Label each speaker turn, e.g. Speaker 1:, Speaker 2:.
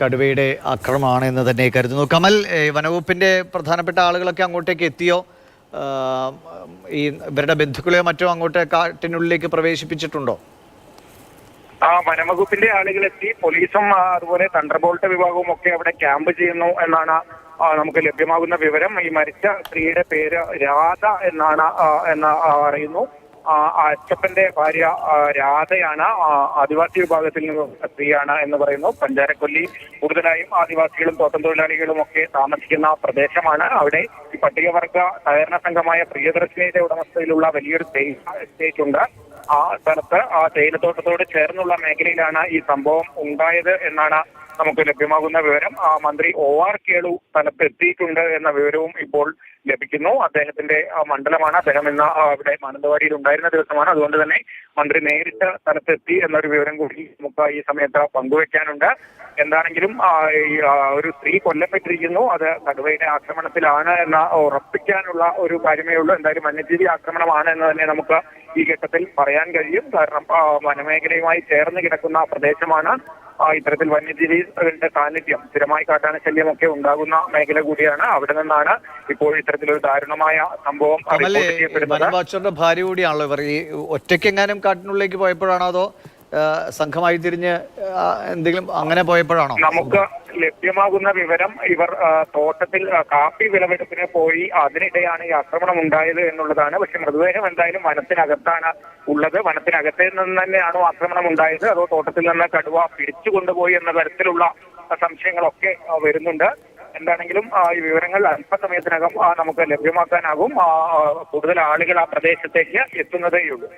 Speaker 1: കടുവയുടെ ആക്രമണമാണ് എന്ന് തന്നെ കരുതുന്നു. കമൽ, വനവകുപ്പിന്റെ പ്രധാനപ്പെട്ട ആളുകളൊക്കെ അങ്ങോട്ടേക്ക് എത്തിയോ? ഈ ഇവരുടെ ബന്ധുക്കളെയോ മറ്റോ അങ്ങോട്ട് കാട്ടിനുള്ളിലേക്ക് പ്രവേശിപ്പിച്ചിട്ടുണ്ടോ?
Speaker 2: വനംവകുപ്പിന്റെ ആളുകൾ എത്തി, പോലീസും അതുപോലെ തണ്ടർബോൾട്ട് വിഭാഗവും ഒക്കെ അവിടെ ക്യാമ്പ് ചെയ്യുന്നു എന്നാണ് നമുക്ക് ലഭ്യമാകുന്ന വിവരം. ഈ മരിച്ച സ്ത്രീയുടെ പേര് രാധ എന്ന് അറിയുന്നു. അച്ചപ്പന്റെ ഭാര്യ രാധയാണ്. ആദിവാസി വിഭാഗത്തിൽ നിന്നുള്ള സ്ത്രീയാണ് എന്ന് പറയുന്നു. പഞ്ചാരക്കൊല്ലി കൂടുതലായും ആദിവാസികളും തോട്ടം തൊഴിലാളികളും ഒക്കെ താമസിക്കുന്ന പ്രദേശമാണ്. അവിടെ ഈ പട്ടികവർഗ സഹകരണ സംഘമായ പ്രിയദർശിനിയുടെ ഉടമസ്ഥയിലുള്ള വലിയൊരു എസ്റ്റേറ്റ് ഉണ്ട്. ആ സ്ഥലത്ത് ആ തേയിലത്തോട്ടത്തോട് ചേർന്നുള്ള മേഖലയിലാണ് ഈ സംഭവം ഉണ്ടായത് എന്നാണ് നമുക്ക് ലഭ്യമാകുന്ന വിവരം. മന്ത്രി OR കേളു സ്ഥലത്ത് എത്തിയിട്ടുണ്ട് എന്ന വിവരവും ഇപ്പോൾ ലഭിക്കുന്നു. അദ്ദേഹത്തിന്റെ മണ്ഡലമാണ്. അദ്ദേഹം ഇന്ന് ഇവിടെ മാനന്തവാടിയിൽ ഉണ്ടായിരുന്ന ദിവസമാണ്. അതുകൊണ്ട് തന്നെ മന്ത്രി നേരിട്ട് സ്ഥലത്തെത്തി എന്നൊരു വിവരം കൂടി നമുക്ക് ഈ സമയത്ത് പങ്കുവെക്കാനുണ്ട്. എന്താണെങ്കിലും ഒരു സ്ത്രീ കൊല്ലപ്പെട്ടിരിക്കുന്നു. അത് കടുവയുടെ ആക്രമണത്തിലാണ് എന്ന് ഉറപ്പിക്കാനുള്ള ഒരു കാര്യമേ ഉള്ളൂ. എന്തായാലും വന്യജീവി ആക്രമണമാണ് എന്ന് തന്നെ നമുക്ക് ഈ ഘട്ടത്തിൽ പറയാൻ കഴിയും. കാരണം വനമേഖലയുമായി ചേർന്ന് കിടക്കുന്ന പ്രദേശമാണ്. ഇത്തരത്തിൽ വന്യജീവികളുടെ സാന്നിധ്യം, സ്ഥിരമായി കാട്ടാന ശല്യമൊക്കെ ഉണ്ടാകുന്ന മേഖല കൂടിയാണ്. അവിടെ നിന്നാണ് ഇപ്പോൾ ഇത്തരത്തിലൊരു ദാരുണമായ സംഭവം റിപ്പോർട്ട് ചെയ്യപ്പെടുന്നത്.
Speaker 1: ഭാര്യ കൂടിയാണല്ലോ ഇവർ. ഈ ഒറ്റയ്ക്കെങ്ങാനും കാട്ടിനുള്ളിലേക്ക് പോയപ്പോഴാണോ അതോ സംഘമായി തിരിഞ്ഞ് എന്തെങ്കിലും അങ്ങനെ പോയപ്പോഴാണോ?
Speaker 2: നമുക്ക് ലഭ്യമാകുന്ന വിവരം ഇവർ തോട്ടത്തിൽ കാപ്പി വിളവെടുപ്പിന് പോയി, അതിനിടെയാണ് ഈ ആക്രമണം ഉണ്ടായത് എന്നുള്ളതാണ്. പക്ഷെ മൃതദേഹം എന്തായാലും വനത്തിനകത്താണ് ഉള്ളത്. വനത്തിനകത്ത് നിന്ന് തന്നെയാണോ ആക്രമണം ഉണ്ടായത്, അതോ തോട്ടത്തിൽ നിന്ന് കടുവ പിടിച്ചു കൊണ്ടുപോയി എന്ന തരത്തിലുള്ള സംശയങ്ങളൊക്കെ വരുന്നുണ്ട്. എന്താണെങ്കിലും ഈ വിവരങ്ങൾ അല്പസമയത്തിനകം നമുക്ക് ലഭ്യമാക്കാനാകും. കൂടുതൽ ആളുകൾ ആ പ്രദേശത്തേക്ക് എത്തുന്നതേയുള്ളൂ.